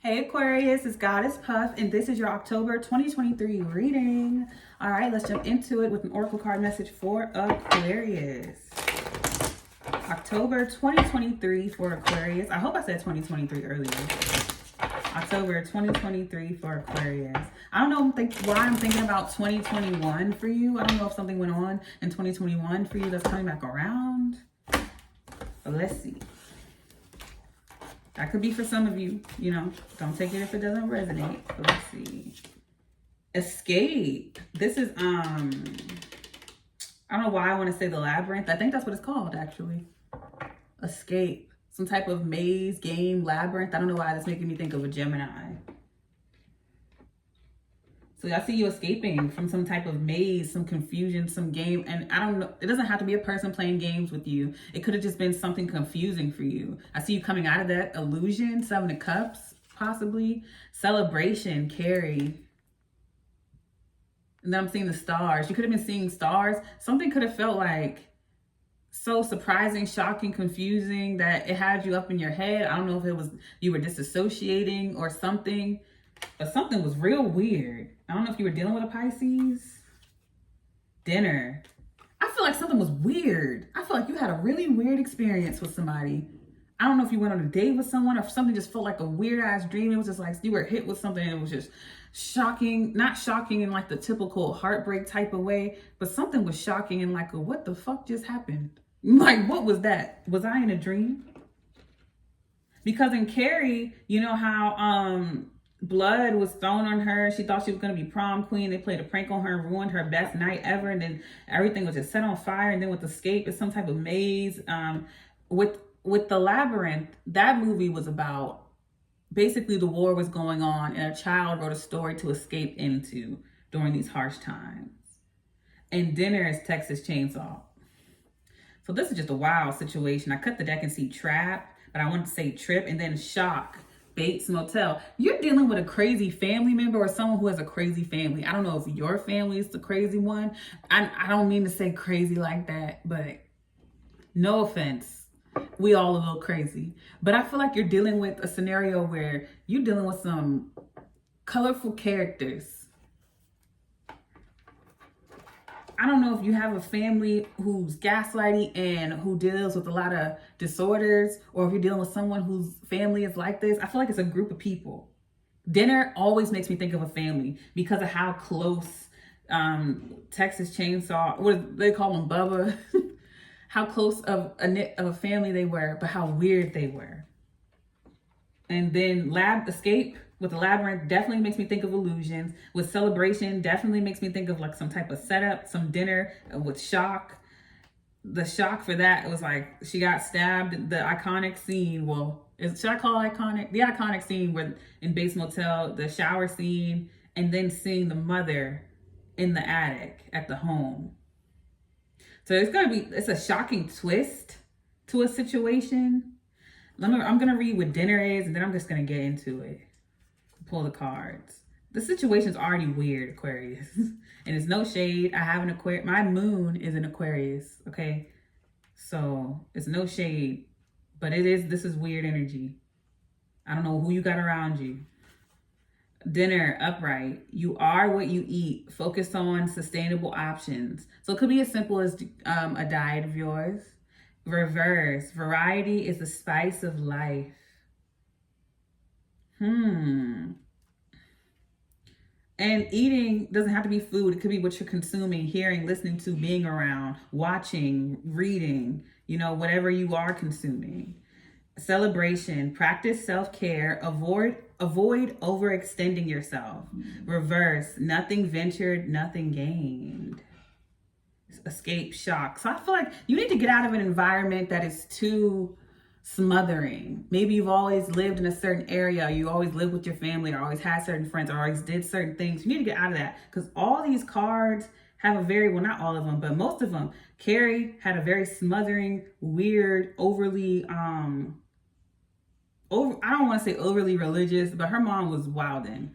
Hey Aquarius, it's Goddess Puff, and this is your October 2023 reading. All right, let's jump into it with an oracle card message for Aquarius. October 2023 for Aquarius. I hope I said 2023 earlier. October 2023 for Aquarius. I don't know why I'm thinking about 2021 for you. I don't know if something went on in 2021 for you that's coming back around. But let's see. That could be for some of you, don't take it if it doesn't resonate. But let's see. Escape. This is, I don't know why I want to say the labyrinth. I think that's what it's called, actually. Escape. Some type of maze, game, labyrinth. I don't know why that's making me think of a Gemini. So I see you escaping from some type of maze, some confusion, some game. And I don't know, it doesn't have to be a person playing games with you. It could have just been something confusing for you. I see you coming out of that illusion, 7 of Cups, possibly. Celebration, carry. And then I'm seeing the stars. You could have been seeing stars. Something could have felt like so surprising, shocking, confusing that it had you up in your head. I don't know if it was you were disassociating or something. But something was real weird. I don't know if you were dealing with a Pisces. Dinner. I feel like something was weird. I feel like you had a really weird experience with somebody. I don't know if you went on a date with someone or if something just felt like a weird ass dream. It was just like you were hit with something and it was just shocking. Not shocking in like the typical heartbreak type of way, but something was shocking in like a what the fuck just happened? Like, what was that? Was I in a dream? Because in Carrie, you know how blood was thrown on her. She thought she was going to be prom queen. They played a prank on her and ruined her best night ever. And then everything was just set on fire. And then with Escape, it's some type of maze. With the labyrinth, that movie was about basically the war was going on and a child wrote a story to escape into during these harsh times. And Dinner is Texas Chainsaw. So this is just a wild situation. I cut the deck and see Trap, but I wanted to say Trip, and then Shock. Bates Motel. You're dealing with a crazy family member or someone who has a crazy family. I don't know if your family is the crazy one. I don't mean to say crazy like that, but no offense. We all a little crazy. But I feel like you're dealing with a scenario where you're dealing with some colorful characters. I don't know if you have a family who's gaslighting and who deals with a lot of disorders, or if you're dealing with someone whose family is like this. I feel like it's a group of people. Dinner always makes me think of a family because of how close Texas Chainsaw, what do they call them, Bubba? How close of a family they were, but how weird they were. And then Escape with the labyrinth definitely makes me think of illusions. With Celebration, definitely makes me think of like some type of setup, some dinner. With Shock, the shock for that, it was like she got stabbed. The iconic scene, should I call it iconic? The iconic scene where in Bates Motel, the shower scene, and then seeing the mother in the attic at the home. So it's a shocking twist to a situation. I'm gonna read what Dinner is, and then I'm just gonna get into it. Pull the cards. The situation's already weird, Aquarius. And it's no shade. I have an Aquarius. My moon is an Aquarius, okay? So it's no shade. But this is weird energy. I don't know who you got around you. Dinner, upright. You are what you eat. Focus on sustainable options. So it could be as simple as a diet of yours. Reverse. Variety is the spice of life. And eating doesn't have to be food. It could be what you're consuming, hearing, listening to, being around, watching, reading, whatever you are consuming. Celebration, practice self-care, avoid overextending yourself. Reverse, nothing ventured, nothing gained. Escape, shock. So I feel like you need to get out of an environment that is too smothering. Maybe you've always lived in a certain area, you always lived with your family, or always had certain friends, or always did certain things. You need to get out of that, because all these cards have a very, well, not all of them, but most of them. Carrie had a very smothering, weird, overly, I don't want to say overly religious, but her mom was wilding.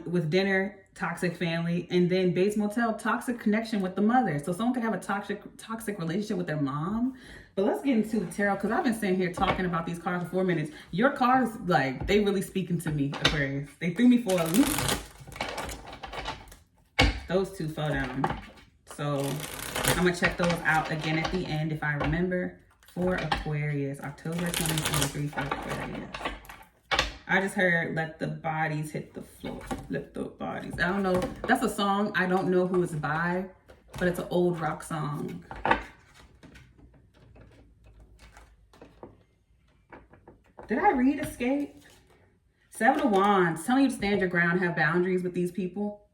With Dinner, toxic family, and then Bates Motel, toxic connection with the mother. So someone could have a toxic relationship with their mom. But let's get into the tarot, because I've been sitting here talking about these cards for 4 minutes. Your cards, like, they really speaking to me, Aquarius. They threw me for a loop. Those two fell down. So I'm going to check those out again at the end if I remember. For Aquarius, October 2023 for Aquarius. I just heard let the bodies hit the floor. Let the bodies. I don't know. That's a song. I don't know who it's by, but it's an old rock song. Did I read Escape? 7 of Wands. Telling you to stand your ground, have boundaries with these people.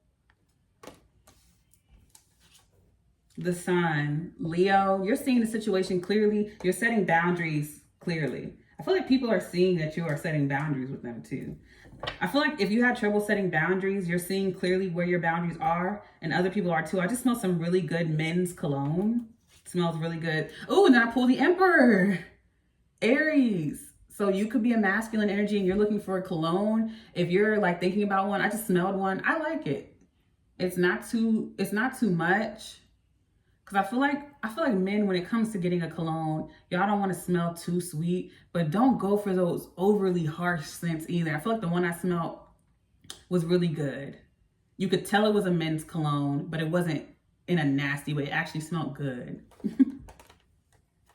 The Sun. Leo, you're seeing the situation clearly. You're setting boundaries clearly. I feel like people are seeing that you are setting boundaries with them too. I feel like if you had trouble setting boundaries, you're seeing clearly where your boundaries are, and other people are too. I just smell some really good men's cologne. It smells really good. Oh, and then I pull the Emperor. Aries. So you could be a masculine energy and you're looking for a cologne. If you're like thinking about one, I just smelled one. I like it. It's not too much. Cause I feel like men, when it comes to getting a cologne, y'all don't want to smell too sweet, but don't go for those overly harsh scents either. I feel like the one I smelled was really good. You could tell it was a men's cologne, but it wasn't in a nasty way. It actually smelled good.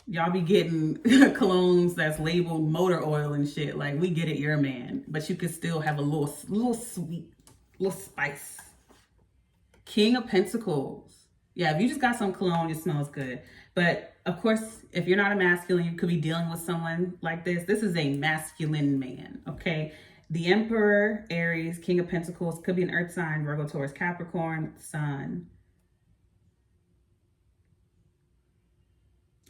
Y'all be getting colognes that's labeled motor oil and shit. Like, we get it, you're a man, but you could still have a little sweet, little spice. King of Pentacles. Yeah, if you just got some cologne, it smells good. But of course, if you're not a masculine, you could be dealing with someone like this. This is a masculine man, okay? The Emperor, Aries, King of Pentacles, could be an earth sign, Virgo, Taurus, Capricorn, Sun.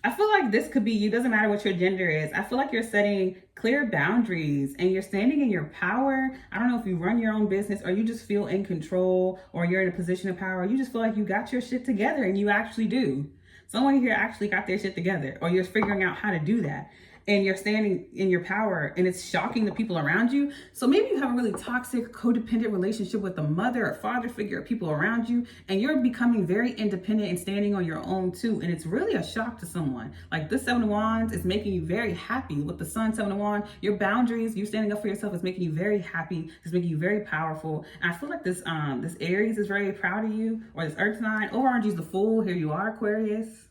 I feel like this could be you. Doesn't matter what your gender is. I feel like you're setting clear boundaries and you're standing in your power. I don't know if you run your own business or you just feel in control or you're in a position of power. You just feel like you got your shit together, and you actually do. Someone here actually got their shit together, or you're figuring out how to do that. And you're standing in your power, and it's shocking the people around you. So maybe you have a really toxic, codependent relationship with a mother or father figure or people around you, and you're becoming very independent and standing on your own too. And it's really a shock to someone. Like, this 7 of Wands is making you very happy. With the Sun, 7 of Wands, your boundaries, you standing up for yourself, is making you very happy. It's making you very powerful. And I feel like this Aries is very proud of you, or this Earth sign. Overenergy is the Fool. Here you are, Aquarius.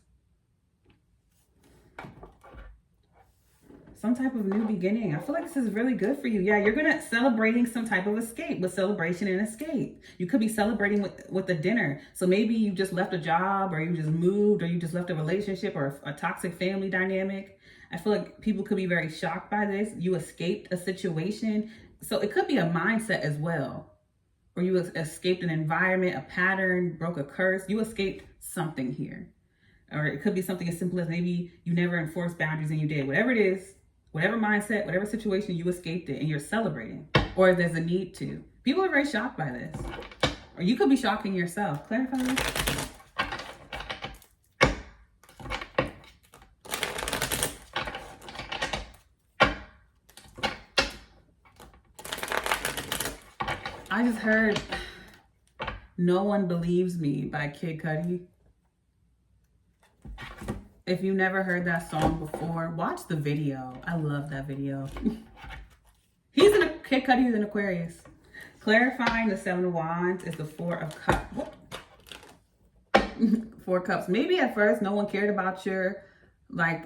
Some type of new beginning. I feel like this is really good for you. Yeah, you're gonna celebrating some type of escape, with celebration and escape. You could be celebrating with a dinner. So maybe you just left a job, or you just moved, or you just left a relationship, or a toxic family dynamic. I feel like people could be very shocked by this. You escaped a situation. So it could be a mindset as well. Or you escaped an environment, a pattern, broke a curse. You escaped something here. Or it could be something as simple as maybe you never enforced boundaries and you did. Whatever it is, whatever mindset, whatever situation, you escaped it and you're celebrating. Or if there's a need to. People are very shocked by this. Or you could be shocking yourself. Clarifiers. I just heard No One Believes Me by Kid Cudi. If you never heard that song before, watch the video. I love that video. Kid Cudi is an Aquarius. Clarifying the 7 of Wands is the 4 of Cups. 4 Cups. Maybe at first no one cared about your, no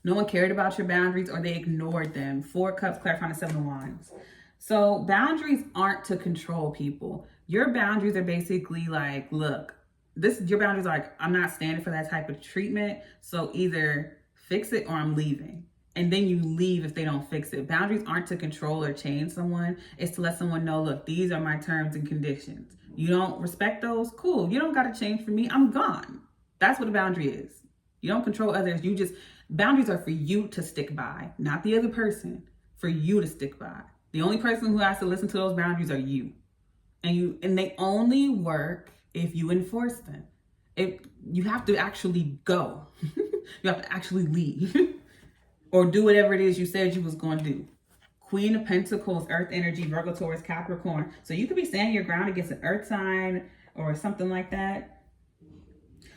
one cared about your boundaries, or they ignored them. 4 Cups, clarifying the 7 of Wands. So boundaries aren't to control people. Your boundaries are basically like, look, your boundaries are like, I'm not standing for that type of treatment. So either fix it or I'm leaving. And then you leave if they don't fix it. Boundaries aren't to control or change someone. It's to let someone know, look, these are my terms and conditions. You don't respect those? Cool. You don't got to change for me. I'm gone. That's what a boundary is. You don't control others. Boundaries are for you to stick by, not the other person. For you to stick by. The only person who has to listen to those boundaries are you. And they only work if you enforce them. You have to actually go. You have to actually leave. Or do whatever it is you said you was going to do. Queen of Pentacles, Earth energy, Virgo, Taurus, Capricorn. So you could be standing your ground against an Earth sign or something like that.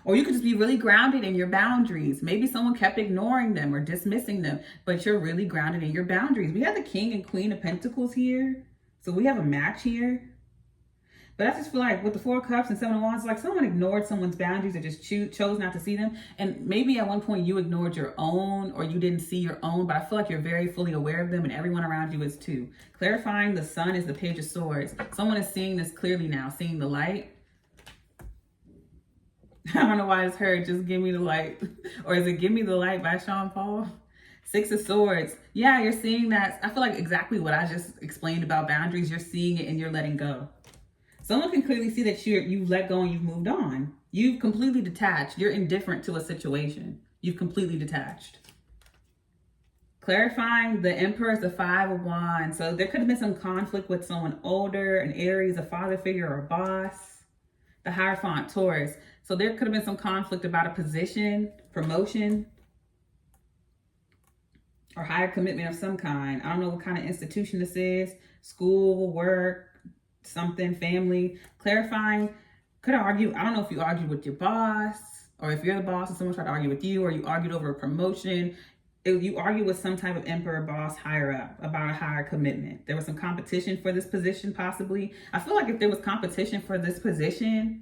Or you could just be really grounded in your boundaries. Maybe someone kept ignoring them or dismissing them, but you're really grounded in your boundaries. We have the King and Queen of Pentacles here. So we have a match here. But I just feel like with the Four of Cups and Seven of Wands, it's like someone ignored someone's boundaries or just chose not to see them. And maybe at one point you ignored your own or you didn't see your own, but I feel like you're very fully aware of them and everyone around you is too. Clarifying the Sun is the Page of Swords. Someone is seeing this clearly now, seeing the light. I don't know why it's heard, just give me the light. Or is it Give Me the Light by Sean Paul? Six of Swords. Yeah, you're seeing that. I feel like exactly what I just explained about boundaries. You're seeing it and you're letting go. Someone can clearly see that you've let go and you've moved on. You've completely detached. You're indifferent to a situation. You've completely detached. Clarifying the Emperor is the Five of Wands. So there could have been some conflict with someone older, an Aries, a father figure, or a boss. The Hierophant, Taurus. So there could have been some conflict about a position, promotion, or higher commitment of some kind. I don't know what kind of institution this is. School, work, something, family. Clarifying, could argue, I don't know if you argued with your boss, or if you're the boss and someone tried to argue with you, or you argued over a promotion. If you argue with some type of emperor, boss, higher up about a higher commitment. There was some competition for this position, possibly. I feel like if there was competition for this position,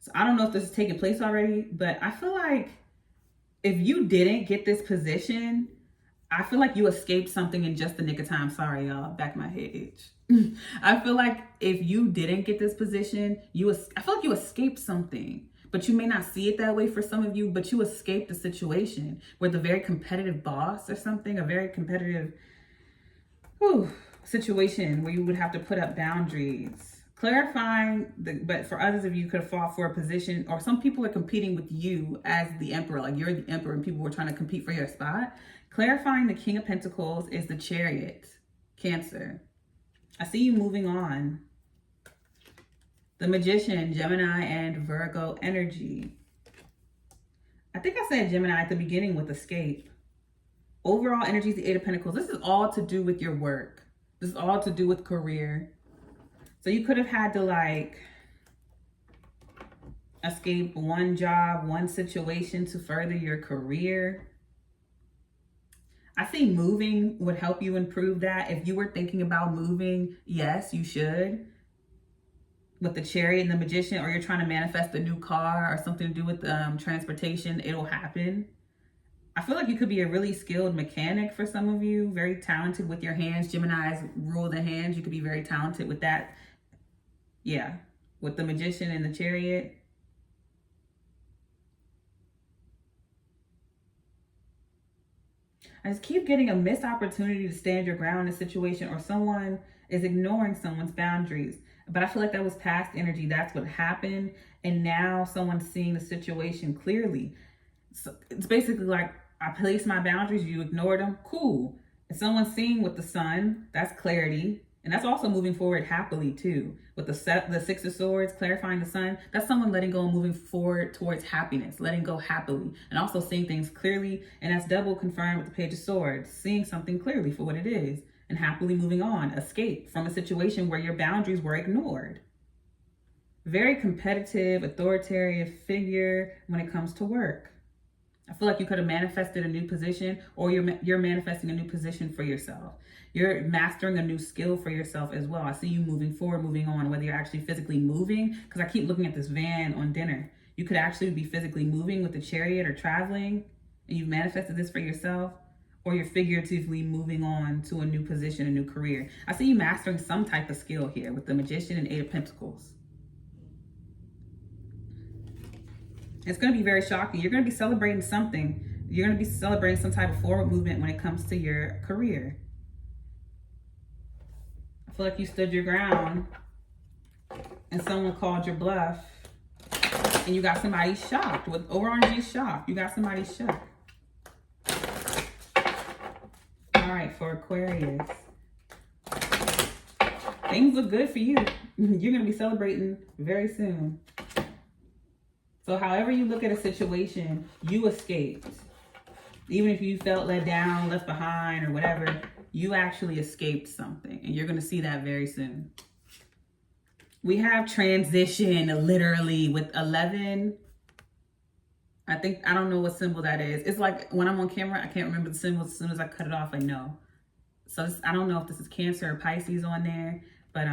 so I don't know if this is taking place already, but I feel like if you didn't get this position, I feel like you escaped something in just the nick of time. Sorry, y'all, back my head itch. I feel like if you didn't get this position, I feel like you escaped something, but you may not see it that way for some of you, but you escaped the situation with a very competitive boss or something, a very competitive situation where you would have to put up boundaries. Clarifying, but for others of you could have fought for a position, or some people are competing with you as the emperor, like you're the emperor and people were trying to compete for your spot. Clarifying the King of Pentacles is the Chariot, Cancer. I see you moving on. The Magician, Gemini and Virgo energy. I think I said Gemini at the beginning with escape. Overall energy is the Eight of Pentacles. This is all to do with your work. This is all to do with career. So you could have had to like escape one job, one situation to further your career. I see moving would help you improve that. If you were thinking about moving, yes, you should. With the Chariot and the Magician, or you're trying to manifest a new car or something to do with transportation, it'll happen. I feel like you could be a really skilled mechanic for some of you, very talented with your hands. Gemini's rule the hands. You could be very talented with that. Yeah, with the Magician and the Chariot. I just keep getting a missed opportunity to stand your ground in a situation, or someone is ignoring someone's boundaries. But I feel like that was past energy. That's what happened. And now someone's seeing the situation clearly. So it's basically like, I placed my boundaries, you ignored them, cool. And someone's seeing with the Sun, that's clarity. And that's also moving forward happily too. With the Six of Swords, clarifying the Sun, that's someone letting go and moving forward towards happiness, letting go happily, and also seeing things clearly. And that's double confirmed with the Page of Swords, seeing something clearly for what it is and happily moving on, escape from a situation where your boundaries were ignored. Very competitive, authoritarian figure when it comes to work. I feel like you could have manifested a new position, or you're manifesting a new position for yourself. You're mastering a new skill for yourself as well. I see you moving forward, moving on, whether you're actually physically moving, because I keep looking at this van on dinner. You could actually be physically moving with the Chariot or traveling, and you've manifested this for yourself, or you're figuratively moving on to a new position, a new career. I see you mastering some type of skill here with the Magician and Eight of Pentacles. It's going to be very shocking. You're going to be celebrating something. You're going to be celebrating some type of forward movement when it comes to your career. I feel like you stood your ground and someone called your bluff and you got somebody shocked. With overall energy shocked, you got somebody shocked. All right, for Aquarius. Things look good for you. You're going to be celebrating very soon. So however you look at a situation, you escaped. Even if you felt let down, left behind, or whatever, you actually escaped something. And you're going to see that very soon. We have transition, literally, with 11 I don't know what symbol that is. It's like when I'm on camera, I can't remember the symbol. As soon as I cut it off, I know. So I don't know if this is Cancer or Pisces on there, but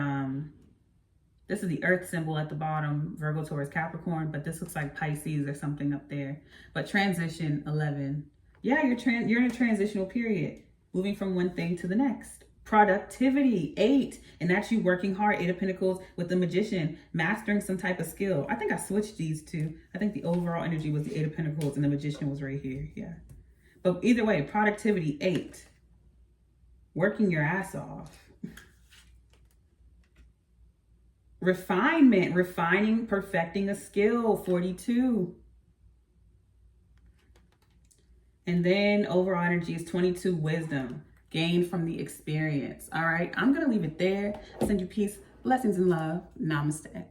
this is the Earth symbol at the bottom, Virgo, Taurus, Capricorn, but this looks like Pisces or something up there. But transition 11. Yeah, you're in a transitional period, moving from one thing to the next. Productivity 8, and that's you working hard. 8 of Pentacles with the Magician, mastering some type of skill. I think I switched these two. I think the overall energy was the 8 of Pentacles and the Magician was right here. Yeah, but either way, productivity 8. Working your ass off. Refinement, refining, perfecting a skill, 42. And then overall energy is 22, wisdom, gained from the experience. All right, I'm going to leave it there. Send you peace, blessings, and love. Namaste.